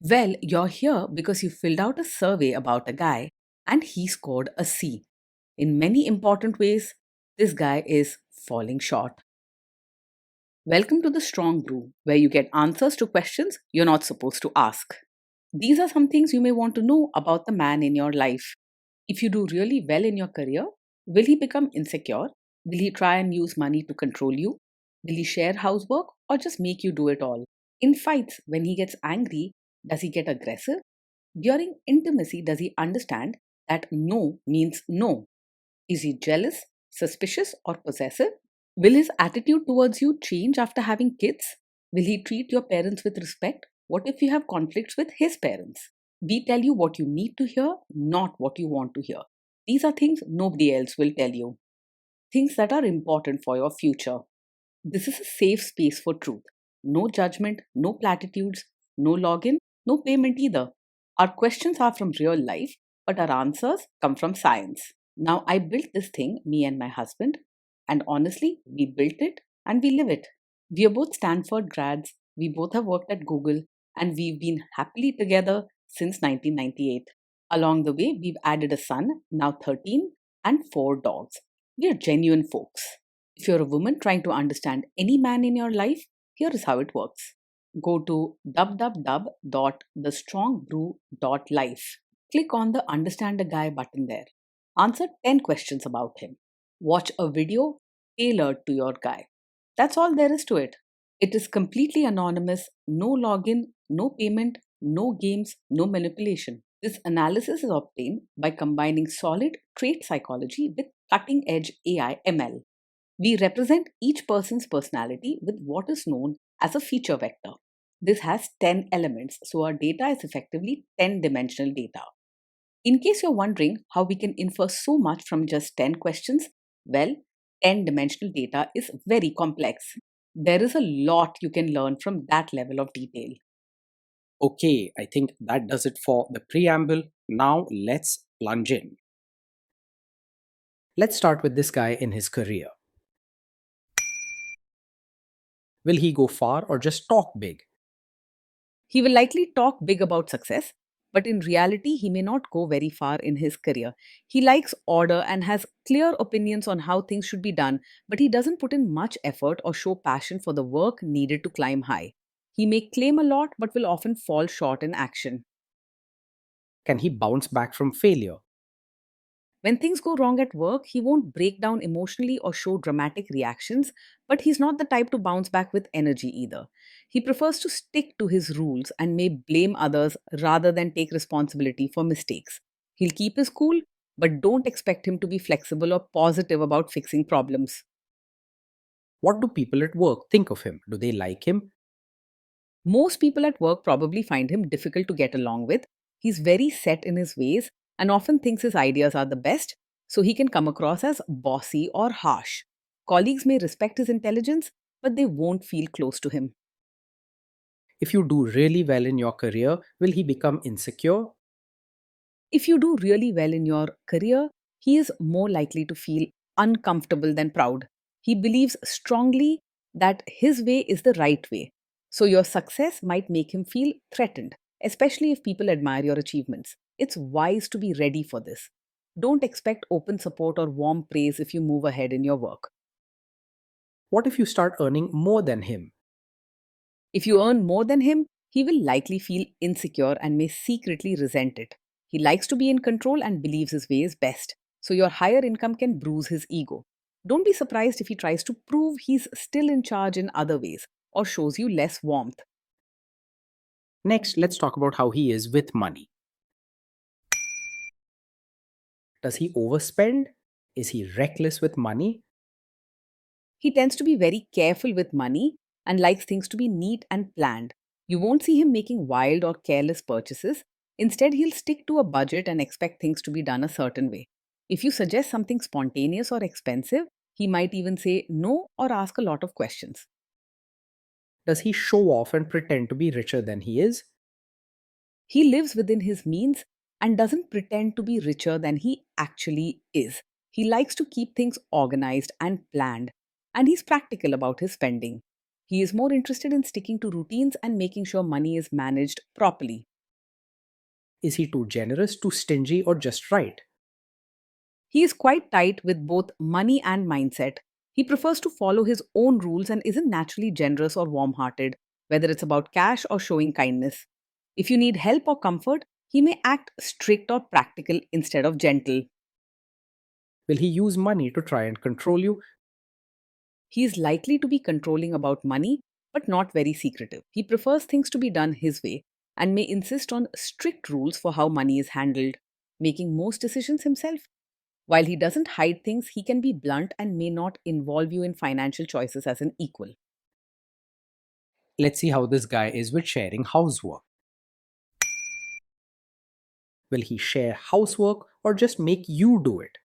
Well, you're here because you filled out a survey about a guy and he scored a C. In many important ways, this guy is falling short. Welcome to the Strong Brew, where you get answers to questions you're not supposed to ask. These are some things you may want to know about the man in your life. If you do really well in your career, will he become insecure? Will he try and use money to control you? Will he share housework or just make you do it all? In fights, when he gets angry, does he get aggressive? During intimacy, does he understand that no means no? Is he jealous, suspicious, or possessive? Will his attitude towards you change after having kids? Will he treat your parents with respect? What if you have conflicts with his parents? We tell you what you need to hear, not what you want to hear. These are things nobody else will tell you, things that are important for your future. This is a safe space for truth. No judgment, no platitudes, no login, no payment either. Our questions are from real life, but our answers come from science. Now, I built this thing, me and my husband, and honestly, we built it and we live it. We are both Stanford grads, we both have worked at Google, and we've been happily together since 1998. Along the way, we've added a son, now 13, and 4 dogs. We are genuine folks. If you're a woman trying to understand any man in your life, here is how it works. Go to www.thestrongbrew.life. Click on the Understand a Guy button there. Answer 10 questions about him. Watch a video tailored to your guy. That's all there is to it. It is completely anonymous, no login, no payment, no games, no manipulation. This analysis is obtained by combining solid trait psychology with cutting edge AI ML. We represent each person's personality with what is known as a feature vector. This has 10 elements, so our data is effectively 10 dimensional data. In case you're wondering how we can infer so much from just 10 questions, well, 10 dimensional data is very complex. There is a lot you can learn from that level of detail. Okay, I think that does it for the preamble. Now let's plunge in. Let's start with this guy in his career. Will he go far or just talk big? He will likely talk big about success, but in reality, he may not go very far in his career. He likes order and has clear opinions on how things should be done, but he doesn't put in much effort or show passion for the work needed to climb high. He may claim a lot, but will often fall short in action. Can he bounce back from failure? When things go wrong at work, he won't break down emotionally or show dramatic reactions, but he's not the type to bounce back with energy either. He prefers to stick to his rules and may blame others rather than take responsibility for mistakes. He'll keep his cool, but don't expect him to be flexible or positive about fixing problems. What do people at work think of him? Do they like him? Most people at work probably find him difficult to get along with. He's very set in his ways and often thinks his ideas are the best, so he can come across as bossy or harsh. Colleagues may respect his intelligence, but they won't feel close to him. If you do really well in your career, will he become insecure? If you do really well in your career, he is more likely to feel uncomfortable than proud. He believes strongly that his way is the right way. So your success might make him feel threatened, especially if people admire your achievements. It's wise to be ready for this. Don't expect open support or warm praise if you move ahead in your work. What if you start earning more than him? If you earn more than him, he will likely feel insecure and may secretly resent it. He likes to be in control and believes his way is best, so your higher income can bruise his ego. Don't be surprised if he tries to prove he's still in charge in other ways or shows you less warmth. Next, let's talk about how he is with money. Does he overspend? Is he reckless with money? He tends to be very careful with money and likes things to be neat and planned. You won't see him making wild or careless purchases. Instead, he'll stick to a budget and expect things to be done a certain way. If you suggest something spontaneous or expensive, he might even say no or ask a lot of questions. Does he show off and pretend to be richer than he is? He lives within his means and doesn't pretend to be richer than he actually is. He likes to keep things organized and planned, and he's practical about his spending. He is more interested in sticking to routines and making sure money is managed properly. Is he too generous, too stingy, or just right? He is quite tight with both money and mindset. He prefers to follow his own rules and isn't naturally generous or warm hearted, whether it's about cash or showing kindness. If you need help or comfort, he may act strict or practical instead of gentle. Will he use money to try and control you? He is likely to be controlling about money, but not very secretive. He prefers things to be done his way and may insist on strict rules for how money is handled, making most decisions himself. While he doesn't hide things, he can be blunt and may not involve you in financial choices as an equal. Let's see how this guy is with sharing housework. Will he share housework or just make you do it?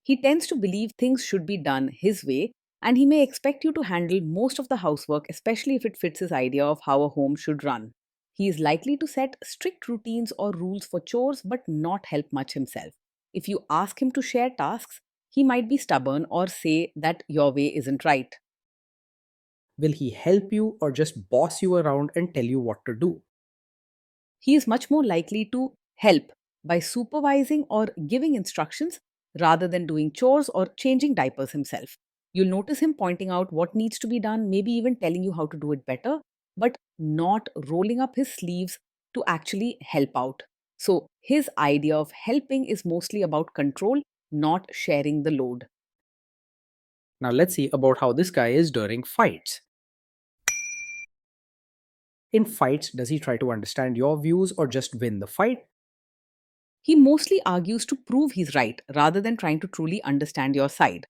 He tends to believe things should be done his way, and he may expect you to handle most of the housework, especially if it fits his idea of how a home should run. He is likely to set strict routines or rules for chores but not help much himself. If you ask him to share tasks, he might be stubborn or say that your way isn't right. Will he help you or just boss you around and tell you what to do? He is much more likely to help by supervising or giving instructions rather than doing chores or changing diapers himself. You'll notice him pointing out what needs to be done, maybe even telling you how to do it better, but not rolling up his sleeves to actually help out. So, his idea of helping is mostly about control, not sharing the load. Now let's see about how this guy is during fights. In fights, does he try to understand your views or just win the fight? He mostly argues to prove he's right rather than trying to truly understand your side.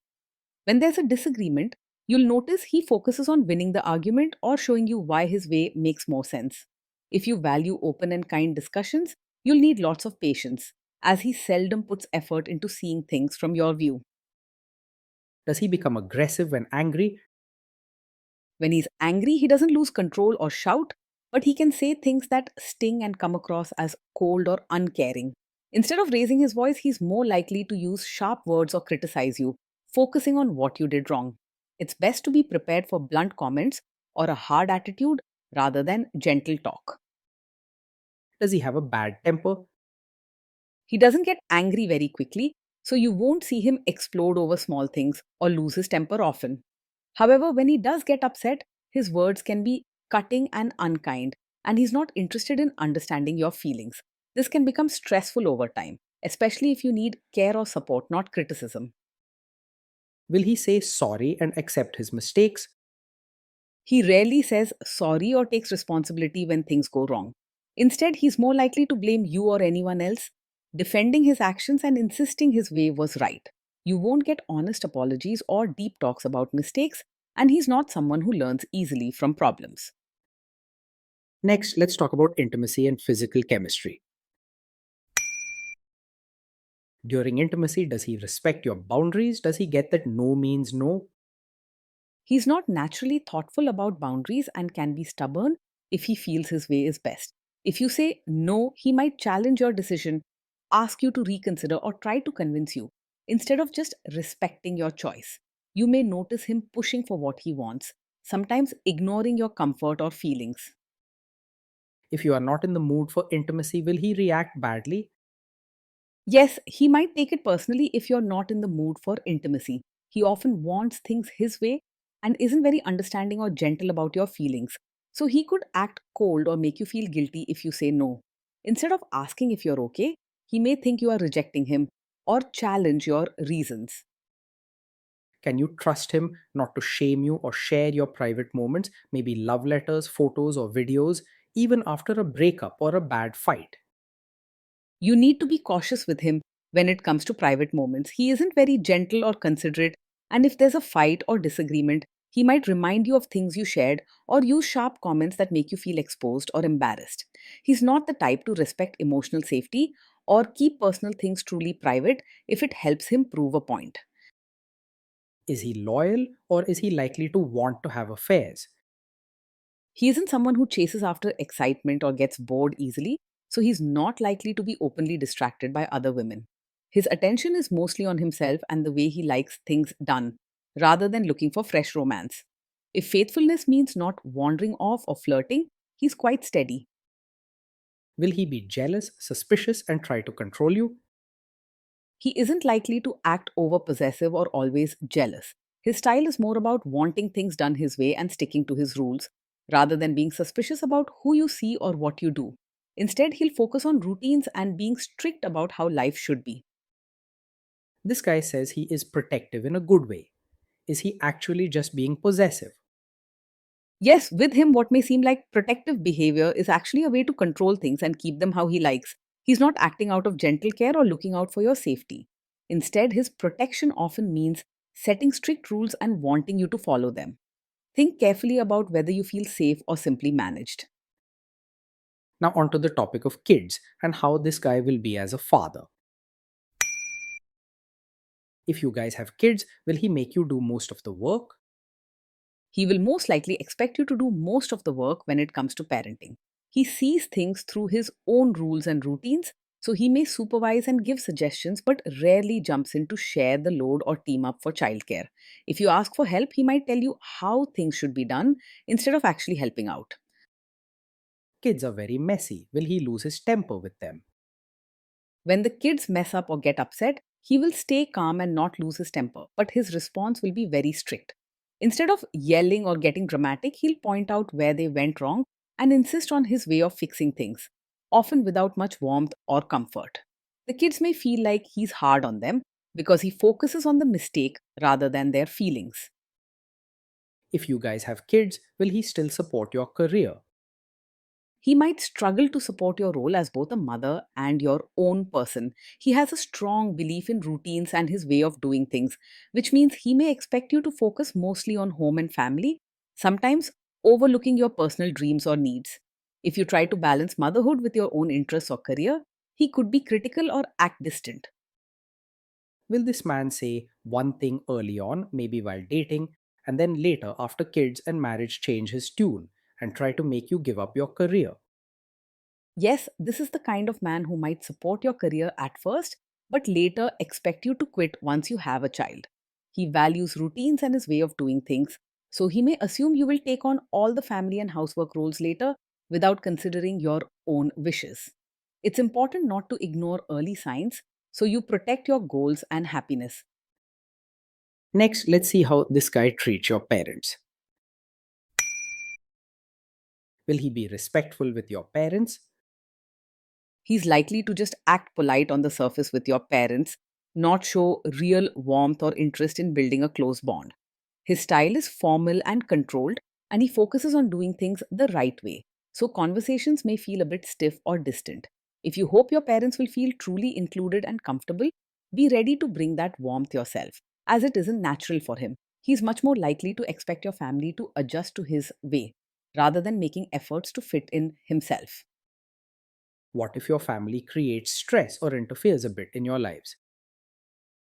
When there's a disagreement, you'll notice he focuses on winning the argument or showing you why his way makes more sense. If you value open and kind discussions, you'll need lots of patience, as he seldom puts effort into seeing things from your view. Does he become aggressive when angry? When he's angry, he doesn't lose control or shout, but he can say things that sting and come across as cold or uncaring. Instead of raising his voice, he's more likely to use sharp words or criticize you, focusing on what you did wrong. It's best to be prepared for blunt comments or a hard attitude rather than gentle talk. Does he have a bad temper? He doesn't get angry very quickly, so you won't see him explode over small things or lose his temper often. However, when he does get upset, his words can be cutting and unkind, and he's not interested in understanding your feelings. This can become stressful over time, especially if you need care or support, not criticism. Will he say sorry and accept his mistakes? He rarely says sorry or takes responsibility when things go wrong. Instead, he's more likely to blame you or anyone else, defending his actions and insisting his way was right. You won't get honest apologies or deep talks about mistakes, and he's not someone who learns easily from problems. Next, let's talk about intimacy and physical chemistry. During intimacy, does he respect your boundaries? Does he get that no means no? He's not naturally thoughtful about boundaries and can be stubborn if he feels his way is best. If you say no, he might challenge your decision, ask you to reconsider, or try to convince you instead of just respecting your choice. You may notice him pushing for what he wants, sometimes ignoring your comfort or feelings. If you are not in the mood for intimacy, will he react badly? Yes, he might take it personally if you're not in the mood for intimacy. He often wants things his way and isn't very understanding or gentle about your feelings. So he could act cold or make you feel guilty if you say no. Instead of asking if you're okay, he may think you are rejecting him or challenge your reasons. Can you trust him not to shame you or share your private moments, maybe love letters, photos, or videos, even after a breakup or a bad fight? You need to be cautious with him when it comes to private moments. He isn't very gentle or considerate, and if there's a fight or disagreement, he might remind you of things you shared or use sharp comments that make you feel exposed or embarrassed. He's not the type to respect emotional safety or keep personal things truly private if it helps him prove a point. Is he loyal or is he likely to want to have affairs? He isn't someone who chases after excitement or gets bored easily, so he's not likely to be openly distracted by other women. His attention is mostly on himself and the way he likes things done, rather than looking for fresh romance. If faithfulness means not wandering off or flirting, he's quite steady. Will he be jealous, suspicious, and try to control you? He isn't likely to act over possessive or always jealous. His style is more about wanting things done his way and sticking to his rules, rather than being suspicious about who you see or what you do. Instead, he'll focus on routines and being strict about how life should be. This guy says he is protective in a good way. Is he actually just being possessive? Yes, with him, what may seem like protective behavior is actually a way to control things and keep them how he likes. He's not acting out of gentle care or looking out for your safety. Instead, his protection often means setting strict rules and wanting you to follow them. Think carefully about whether you feel safe or simply managed. Now, on to the topic of kids and how this guy will be as a father. If you guys have kids, will he make you do most of the work? He will most likely expect you to do most of the work when it comes to parenting. He sees things through his own rules and routines, so he may supervise and give suggestions but rarely jumps in to share the load or team up for childcare. If you ask for help, he might tell you how things should be done instead of actually helping out. Kids are very messy. Will he lose his temper with them? When the kids mess up or get upset, he will stay calm and not lose his temper, but his response will be very strict. Instead of yelling or getting dramatic, he'll point out where they went wrong and insist on his way of fixing things, often without much warmth or comfort. The kids may feel like he's hard on them because he focuses on the mistake rather than their feelings. If you guys have kids, will he still support your career? He might struggle to support your role as both a mother and your own person. He has a strong belief in routines and his way of doing things, which means he may expect you to focus mostly on home and family, sometimes overlooking your personal dreams or needs. If you try to balance motherhood with your own interests or career, he could be critical or act distant. Will this man say one thing early on, maybe while dating, and then later, after kids and marriage, change his tune and try to make you give up your career? Yes, this is the kind of man who might support your career at first, but later expect you to quit once you have a child. He values routines and his way of doing things, so he may assume you will take on all the family and housework roles later without considering your own wishes. It's important not to ignore early signs so you protect your goals and happiness. Next, let's see how this guy treats your parents. Will he be respectful with your parents? He's likely to just act polite on the surface with your parents, not show real warmth or interest in building a close bond. His style is formal and controlled, and he focuses on doing things the right way. So conversations may feel a bit stiff or distant. If you hope your parents will feel truly included and comfortable, be ready to bring that warmth yourself, as it isn't natural for him. He's much more likely to expect your family to adjust to his way rather than making efforts to fit in himself. What if your family creates stress or interferes a bit in your lives?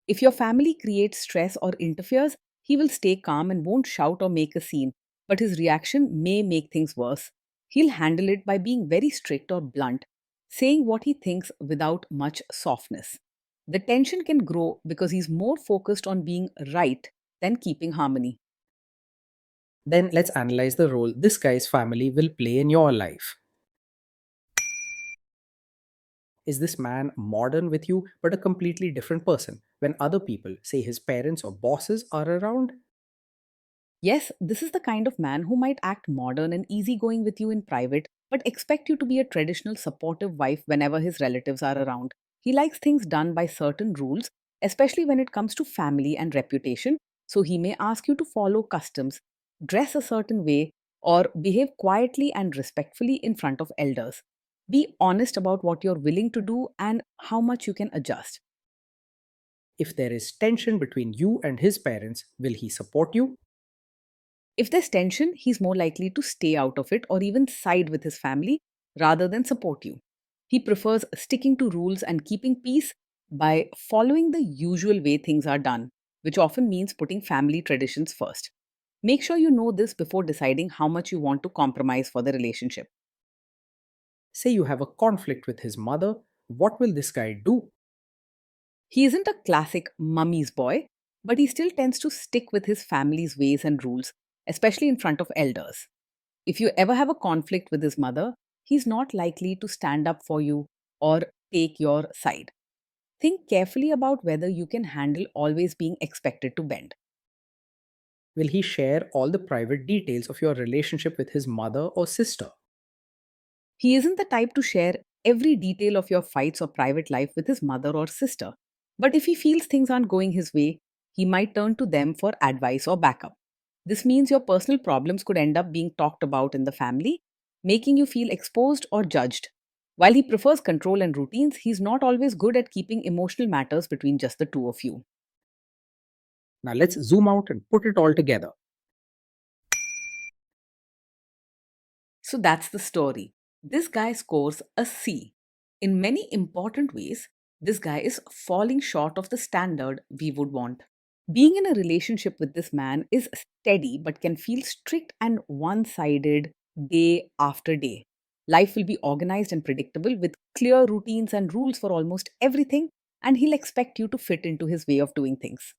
If your family creates stress or interferes, he will stay calm and won't shout or make a scene, but his reaction may make things worse. He'll handle it by being very strict or blunt, saying what he thinks without much softness. The tension can grow because he's more focused on being right than keeping harmony. Then let's analyze the role this guy's family will play in your life. Is this man modern with you but a completely different person when other people, say his parents or bosses, are around? Yes, this is the kind of man who might act modern and easygoing with you in private, but expect you to be a traditional supportive wife whenever his relatives are around. He likes things done by certain rules, especially when it comes to family and reputation, so he may ask you to follow customs, dress a certain way, or behave quietly and respectfully in front of elders. Be honest about what you're willing to do and how much you can adjust. If there is tension between you and his parents, will he support you? If there's tension, he's more likely to stay out of it or even side with his family rather than support you. He prefers sticking to rules and keeping peace by following the usual way things are done, which often means putting family traditions first. Make sure you know this before deciding how much you want to compromise for the relationship. Say you have a conflict with his mother, what will this guy do? He isn't a classic mummy's boy, but he still tends to stick with his family's ways and rules, especially in front of elders. If you ever have a conflict with his mother, he's not likely to stand up for you or take your side. Think carefully about whether you can handle always being expected to bend. Will he share all the private details of your relationship with his mother or sister? He isn't the type to share every detail of your fights or private life with his mother or sister. But if he feels things aren't going his way, he might turn to them for advice or backup. This means your personal problems could end up being talked about in the family, making you feel exposed or judged. While he prefers control and routines, he's not always good at keeping emotional matters between just the two of you. Now let's zoom out and put it all together. So that's the story. This guy scores a C. In many important ways, this guy is falling short of the standard we would want. Being in a relationship with this man is steady but can feel strict and one sided day after day. Life will be organized and predictable with clear routines and rules for almost everything, and he'll expect you to fit into his way of doing things.